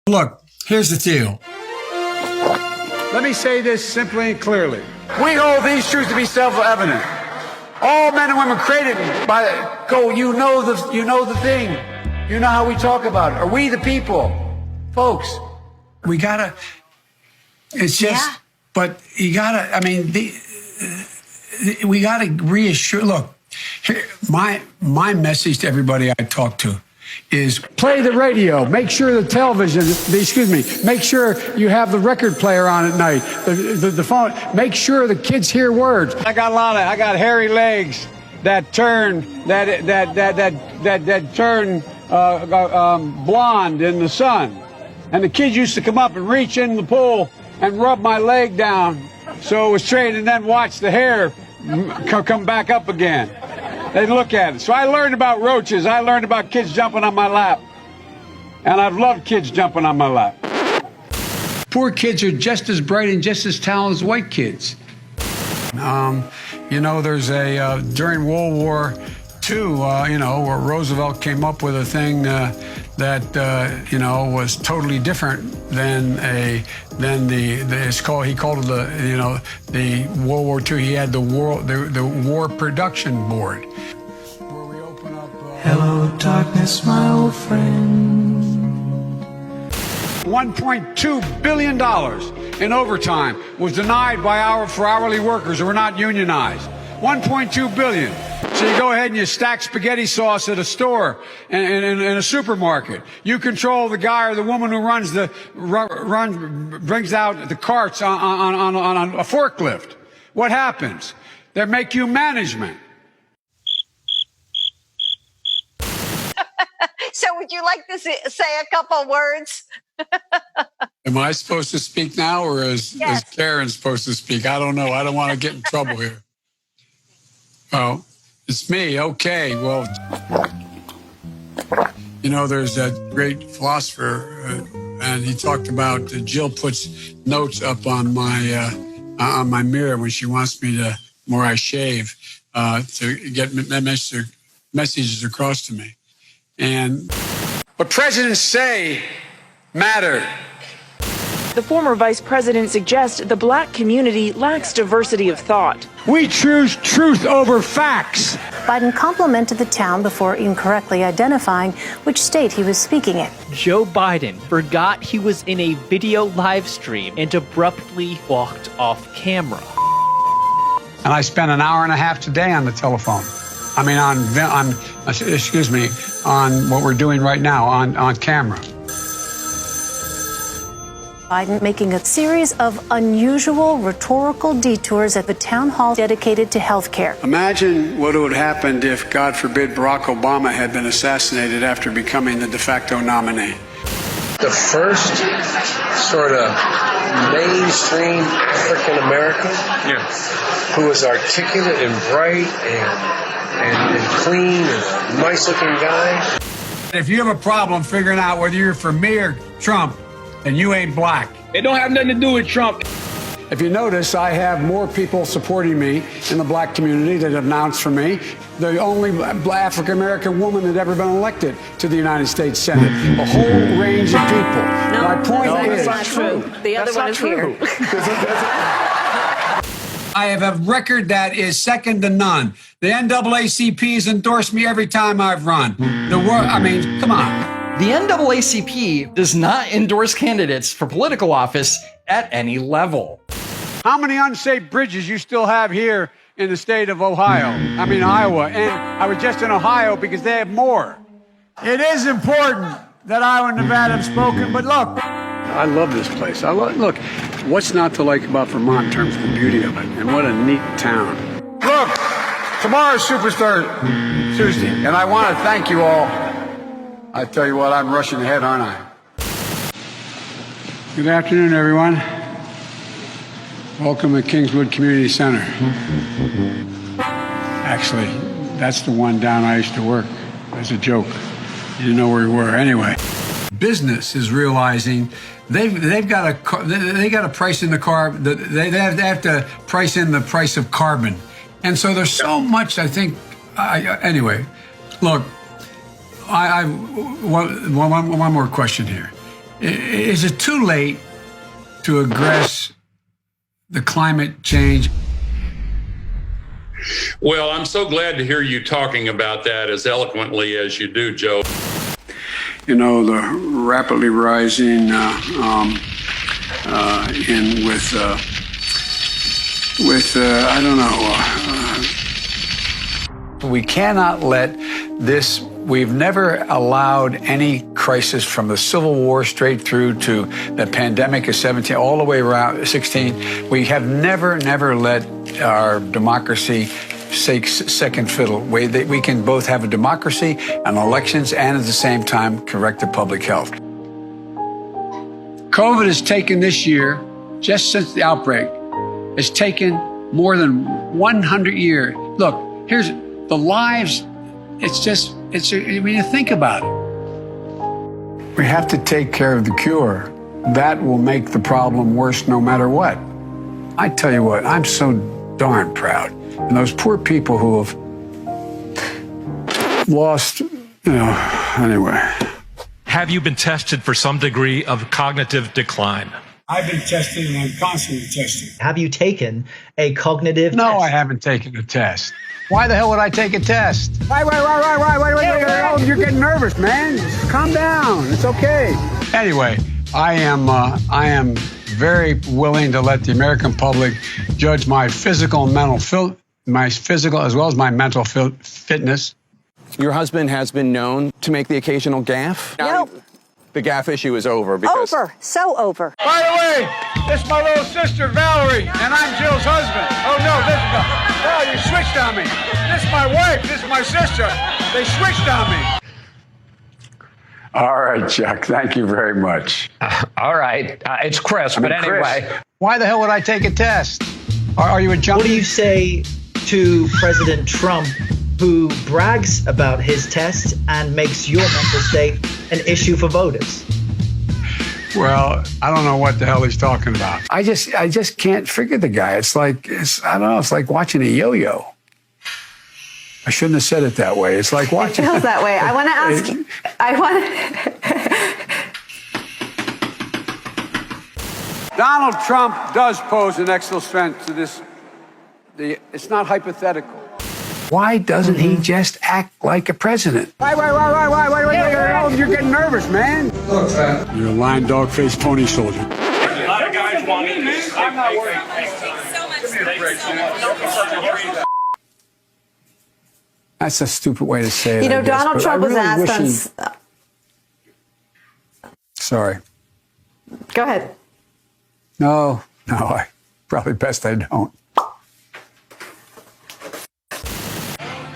Look, here's the deal. Let me say this simply and clearly. We hold these truths to be self-evident. All men and women created by go. You know the thing. You know how we talk about it. Are we the people, folks? We gotta. It's just. Yeah. But you gotta. I mean, we gotta reassure. Look, here, my message to everybody I talk to is Play the radio. Make sure the television, make sure you have the record player on at night, the phone. Make sure the kids hear words. I got hairy legs that turn, turn blonde in the sun. And the kids used to come up and reach in the pool and rub my leg down so it was straight and then watch the hair come back up again. They look at it. So I learned about roaches. I learned about kids jumping on my lap. And I've loved kids jumping on my lap. Poor kids are just as bright and just as talented as white kids. You know, there's during World War II, where Roosevelt came up with a thing that was totally different than he called it the World War II. He had the War Production Board, where we open up. Hello, darkness, my old friend. $1.2 billion in overtime was denied for hourly workers who were not unionized. $1.2 billion. So you go ahead and you stack spaghetti sauce at a store in a supermarket. You control the guy or the woman who brings out the carts on a forklift. What happens? They make you management. So would you like to say a couple words? Am I supposed to speak now, or is Karen supposed to speak? I don't know. I don't want to get in trouble here. Oh, it's me. Okay. Well, there's that great philosopher, and he talked about Jill puts notes up on my mirror when she wants me to, where I shave, to get messages across to me. And what presidents say matter. The former vice president suggests the black community lacks diversity of thought. We choose truth over facts. Biden complimented the town before incorrectly identifying which state he was speaking in. Joe Biden forgot he was in a video live stream and abruptly walked off camera. And I spent an hour and a half today on the telephone. I mean, on what we're doing right now on camera. Biden making a series of unusual rhetorical detours at the town hall dedicated to health care. Imagine what would have happened if, God forbid, Barack Obama had been assassinated after becoming the de facto nominee. The first sort of mainstream African American who was articulate and bright and clean and nice looking guy. If you have a problem figuring out whether you're for me or Trump, and you ain't black. It don't have nothing to do with Trump. If you notice, I have more people supporting me in the black community that have announced for me. The only African-American woman that ever been elected to the United States Senate. A whole range of people. My point is... That's not true. The other one is here. I have a record that is second to none. The NAACP has endorsed me every time I've run. Come on. The NAACP does not endorse candidates for political office at any level. How many unsafe bridges you still have here in the state of Iowa? And I was just in Ohio because they have more. It is important that Iowa and Nevada have spoken, but look. I love this place. Look, what's not to like about Vermont in terms of the beauty of it, and what a neat town. Look, tomorrow's Superstar Tuesday, and I want to thank you all. I tell you what, I'm rushing ahead, aren't I? Good afternoon, everyone. Welcome to Kingswood Community Center. Actually, that's the one down I used to work. As a joke. You didn't know where we were. Anyway, business is realizing they've got to price in the carbon. They have to price in the price of carbon, and so there's so much. I think. Anyway, look. One more question here. Is it too late to address the climate change? Well, I'm so glad to hear you talking about that as eloquently as you do, Joe. You know, the rapidly rising I don't know. We cannot let this. We've never allowed any crisis from the Civil War straight through to the pandemic of 17, all the way around 16. We have never let our democracy take second fiddle. We can both have a democracy and elections and at the same time correct the public health. COVID has taken this year, just since the outbreak, has taken more than 100 years. Look, here's the lives. When you think about it. We have to take care of the cure. That will make the problem worse no matter what. I tell you what, I'm so darn proud. And those poor people who have lost, anyway. Have you been tested for some degree of cognitive decline? I've been tested and I'm constantly tested. Have you taken a cognitive test? No, I haven't taken a test. Why the hell would I take a test? Wait, you're getting nervous, man. Calm down. It's okay. Anyway, I am very willing to let the American public judge my physical and mental my physical as well as my mental fitness. Your husband has been known to make the occasional gaffe. Nope. The gaffe issue is over because So over. By the way, this is my little sister, Valerie, and I'm Jill's husband. Oh, no, you switched on me. This is my wife. This is my sister. They switched on me. All right, Chuck. Thank you very much. All right. It's Chris, but anyway. Chris, why the hell would I take a test? Are you a junkie? What do you say to President Trump, who brags about his test and makes your mental state an issue for voters? Well, I don't know what the hell he's talking about. I just can't figure the guy. It's like watching a yo-yo. I shouldn't have said it that way. It's like watching. It feels that way. I want to ask. Donald Trump does pose an existential threat to this. It's not hypothetical. Why doesn't he just act like a president? Wait, you're getting nervous, man. You're a lying dog-faced pony soldier. A lot of guys want me. I'm not worried. That's a stupid way to say it. Donald Trump was asked on. Sorry. Go ahead. No, probably best I don't.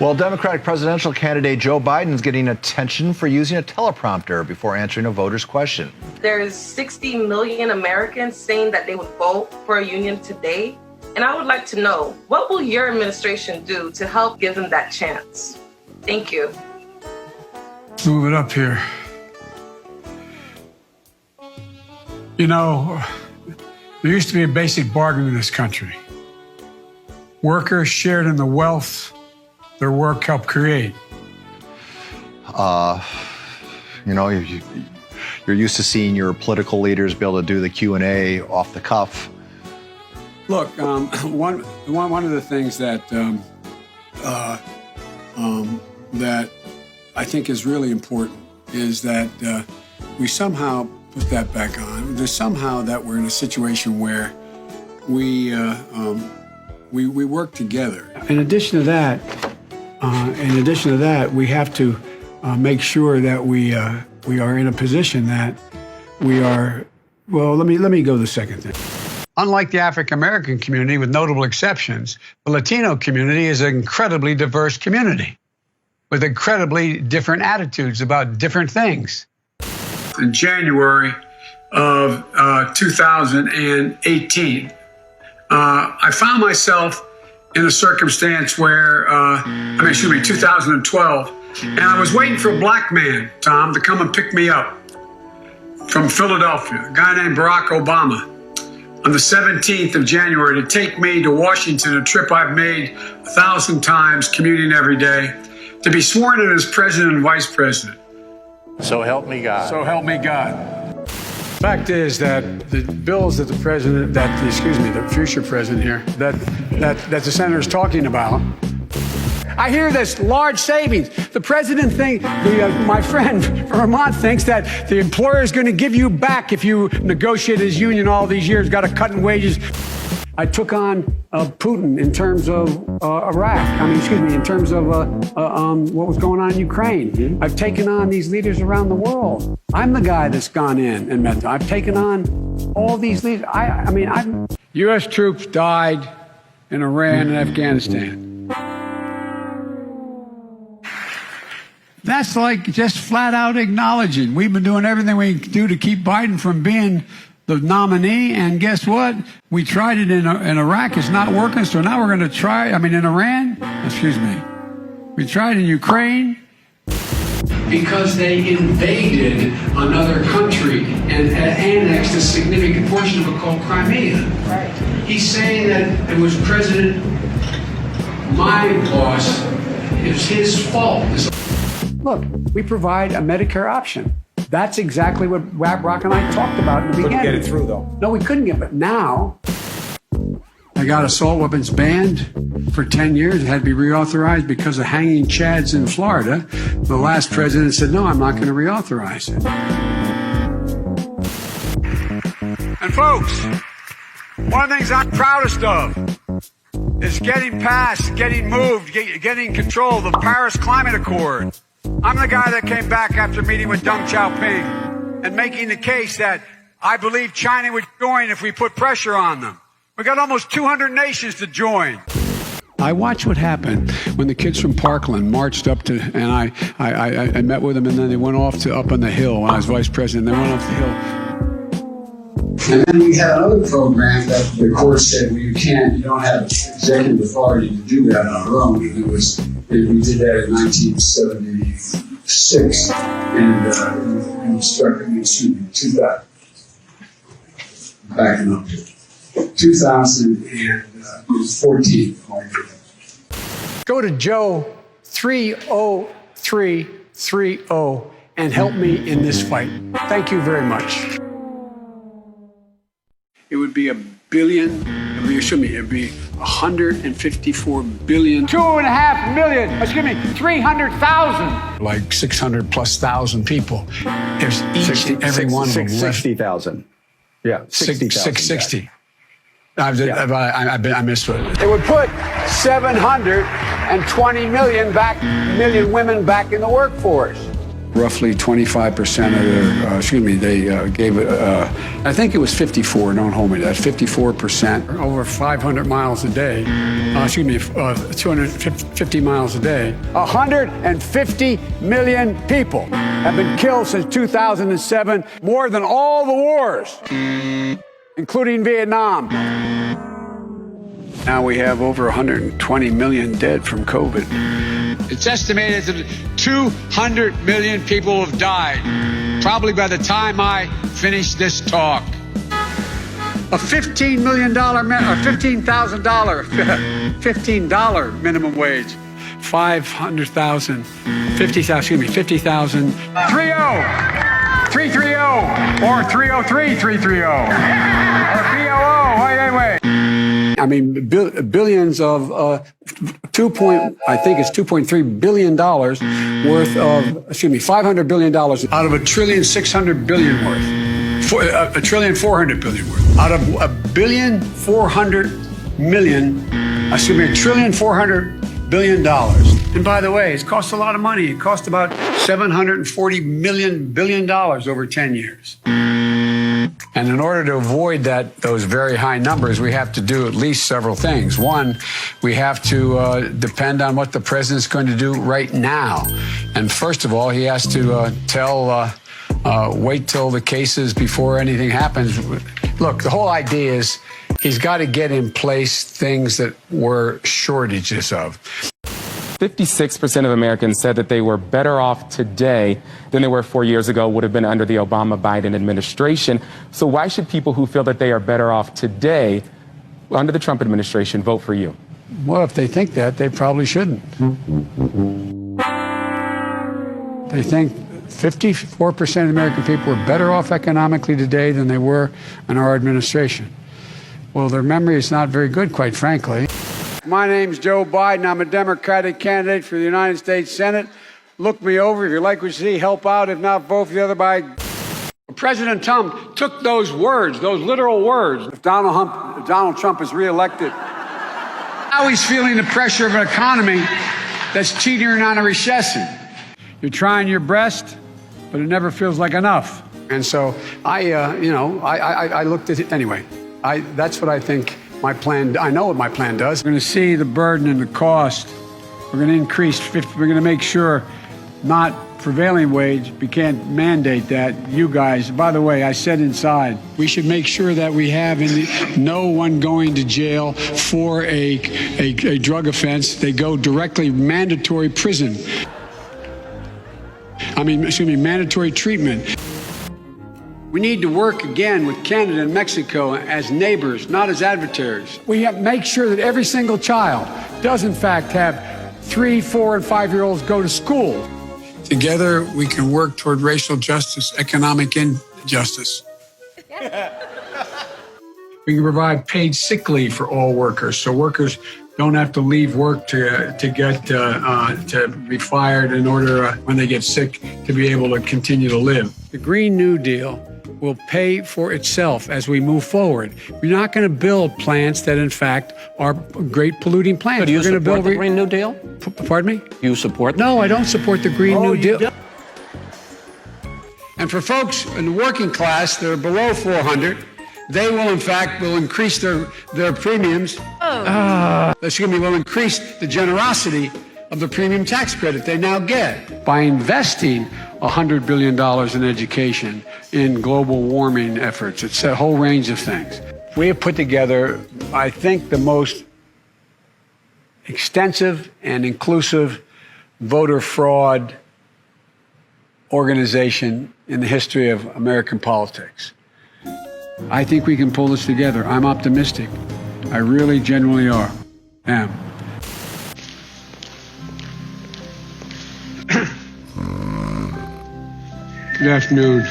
Well, Democratic presidential candidate Joe Biden's getting attention for using a teleprompter before answering a voter's question. There's 60 million Americans saying that they would vote for a union today. And I would like to know, what will your administration do to help give them that chance? Thank you. Move it up here. There used to be a basic bargain in this country. Workers shared in the wealth their work helped create. You're used to seeing your political leaders be able to do the Q&A off the cuff. Look, one of the things that that I think is really important is that we somehow put that back on. There's somehow that we're in a situation where we work together. In addition to that, we have to make sure that we are in a position that we are. Well, let me go to the second thing. Unlike the African American community, with notable exceptions, the Latino community is an incredibly diverse community with incredibly different attitudes about different things. In January of 2018, I found myself in a circumstance where, 2012, and I was waiting for a black man, Tom, to come and pick me up from Philadelphia, a guy named Barack Obama, on the 17th of January to take me to Washington, a trip I've made 1,000 times, commuting every day, to be sworn in as president and vice president. So help me God. So help me God. Fact is that the bills that the future president here, that the senator is talking about, I hear this large savings. The president my friend from Vermont thinks that the employer is going to give you back if you negotiate his union all these years, got a cut in wages. I took on Putin in terms of Iraq. In terms of what was going on in Ukraine. I've taken on these leaders around the world. I'm the guy that's gone in and met them. I've taken on all these leaders. U.S. troops died in Iran and Afghanistan. That's like just flat out acknowledging we've been doing everything we can do to keep Biden from being the nominee, and guess what? We tried it in Iraq. It's not working, so now we're going to try, in Iran, we tried in Ukraine. Because they invaded another country and annexed a significant portion of it called Crimea. Right. He's saying that it was my boss, it was his fault. Look, we provide a Medicare option. That's exactly what Brock and I talked about in the beginning. Couldn't get it through, though. No, we couldn't get it. But now, I got assault weapons banned for 10 years. It had to be reauthorized because of hanging Chads in Florida. The last president said, no, I'm not going to reauthorize it. And folks, one of the things I'm proudest of is getting moved, getting control of the Paris Climate Accord. I'm the guy that came back after meeting with Deng Xiaoping and making the case that I believe China would join if we put pressure on them. We got almost 200 nations to join. I watched what happened when the kids from Parkland marched up to, and I met with them, and then they went off to up on the Hill when I was vice president. They went off the Hill. And then we had another program that the court said, well, you don't have executive authority to do that on our own. And we did that in 1976, and we started, 2014. Go to Joe 30330 and help me in this fight. Thank you very much. It would be it'd be 154 billion. 2.5 million, 300,000. Like 600 plus thousand people. There's each and every one of them. 60,000. Yeah, 60,000. 660. I missed it. It would put 720 million women back in the workforce. Roughly 25% of they gave it, I think it was 54, don't hold me to that, 54%. Over 500 miles a day, 250 miles a day. 150 million people have been killed since 2007, more than all the wars, including Vietnam. Now we have over 120 million dead from COVID. It's estimated that 200 million people have died, probably by the time I finish this talk. A $15 million or $15,000 minimum wage. 500,000, 50,000, 50,000. 330 or 303-330 or BOO. Wait. Billions of $2.3 billion worth of, $500 billion out of $1.6 trillion worth. $1.4 trillion worth. Out of $1.4 billion. And by the way, it's cost a lot of money. It cost about $740 billion over 10 years. And in order to avoid those very high numbers, we have to do at least several things. One, we have to depend on what the president's going to do right now. And first of all, he has to wait till the cases before anything happens. Look, the whole idea is he's got to get in place things that were shortages of. 56% of Americans said that they were better off today than they were 4 years ago, would have been under the Obama-Biden administration. So why should people who feel that they are better off today under the Trump administration vote for you? Well, if they think that, they probably shouldn't. They think 54% of American people are better off economically today than they were in our administration. Well, their memory is not very good, quite frankly. My name's Joe Biden. I'm a Democratic candidate for the United States Senate. Look me over. If you like what you see, help out. If not, vote for the other by. President Trump took those words, those literal words. If Donald Trump is reelected, now he's feeling the pressure of an economy that's teetering on a recession. You're trying your best, but it never feels like enough. And so I looked at it anyway. That's what I think my plan. I know what my plan does. We're going to see the burden and the cost. We're going to increase. We're going to make sure not prevailing wage. We can't mandate that. You guys, by the way, I said inside, we should make sure that we have no one going to jail for a drug offense. They go directly mandatory prison. Mandatory treatment. We need to work again with Canada and Mexico as neighbors, not as adversaries. We have to make sure that every single child does, in fact, have 3, 4, and 5-year-olds go to school. Together, we can work toward racial justice, economic injustice. We can provide paid sick leave for all workers, so workers don't have to leave work to be fired in order, when they get sick, to be able to continue to live. The Green New Deal will pay for itself as we move forward. We're not going to build plants that, in fact, are great polluting plants. So do you support the Green New Deal? Pardon me? You support? No, I don't support the Green New Deal. And for folks in the working class that are below 400, they will, in fact, increase their premiums. Will increase the generosity of the premium tax credit they now get by investing $100 billion in education, in global warming efforts. It's a whole range of things. We have put together, I think, the most extensive and inclusive voter fraud organization in the history of American politics. I think we can pull this together. I'm optimistic. I really genuinely am. Good afternoon.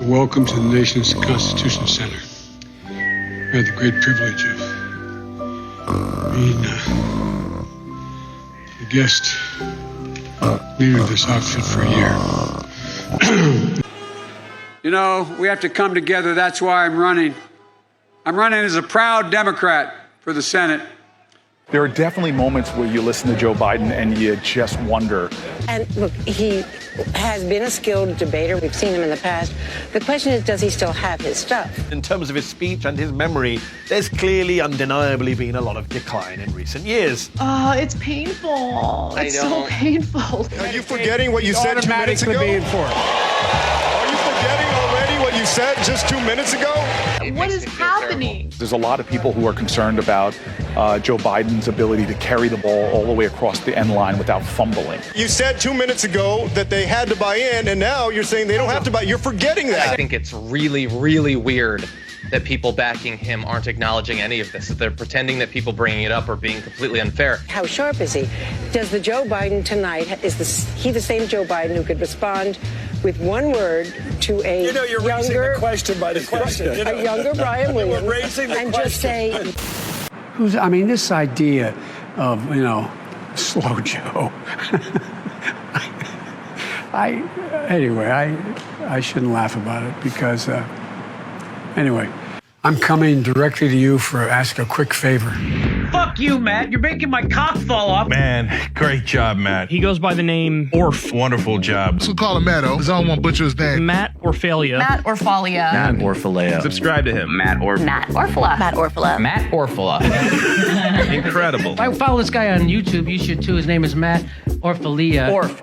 Welcome to the nation's Constitution Center. I had the great privilege of being the guest leader of this outfit for a year. We have to come together. That's why I'm running. I'm running as a proud Democrat for the Senate. There are definitely moments where you listen to Joe Biden and you just wonder. And look, he has been a skilled debater. We've seen him in the past. The question is, does he still have his stuff? In terms of his speech and his memory, there's clearly undeniably been a lot of decline in recent years. It's painful. It's so painful. Are you forgetting what you said 2 minutes ago? Are you forgetting already what you said just 2 minutes ago? What is happening? There's a lot of people who are concerned about Joe Biden's ability to carry the ball all the way across the end line without fumbling. You said 2 minutes ago that they had to buy in, and now you're saying they don't have to buy. You're forgetting that. I think it's really, really weird that people backing him aren't acknowledging any of this, that they're pretending that people bringing it up are being completely unfair. How sharp is he? Does the Joe Biden tonight, he the same Joe Biden who could respond with one word to a you're raising the question by the question. A younger Brian Williams, and just say... This idea of, slow Joe. I shouldn't laugh about it because, I'm coming directly to you for ask a quick favor. Fuck you, Matt. You're making my cock fall off. Man, great job, Matt. He goes by the name Orf. Wonderful job. So call him Matto, because I don't want to butcher his name. Matt Orfalia. Matt Orfalia. Matt Orfaleo. Subscribe to him. Matt Orfala. Matt Orfala. Matt Orfala. Incredible. If I follow this guy on YouTube, you should too. His name is Matt Orfalia. Orf.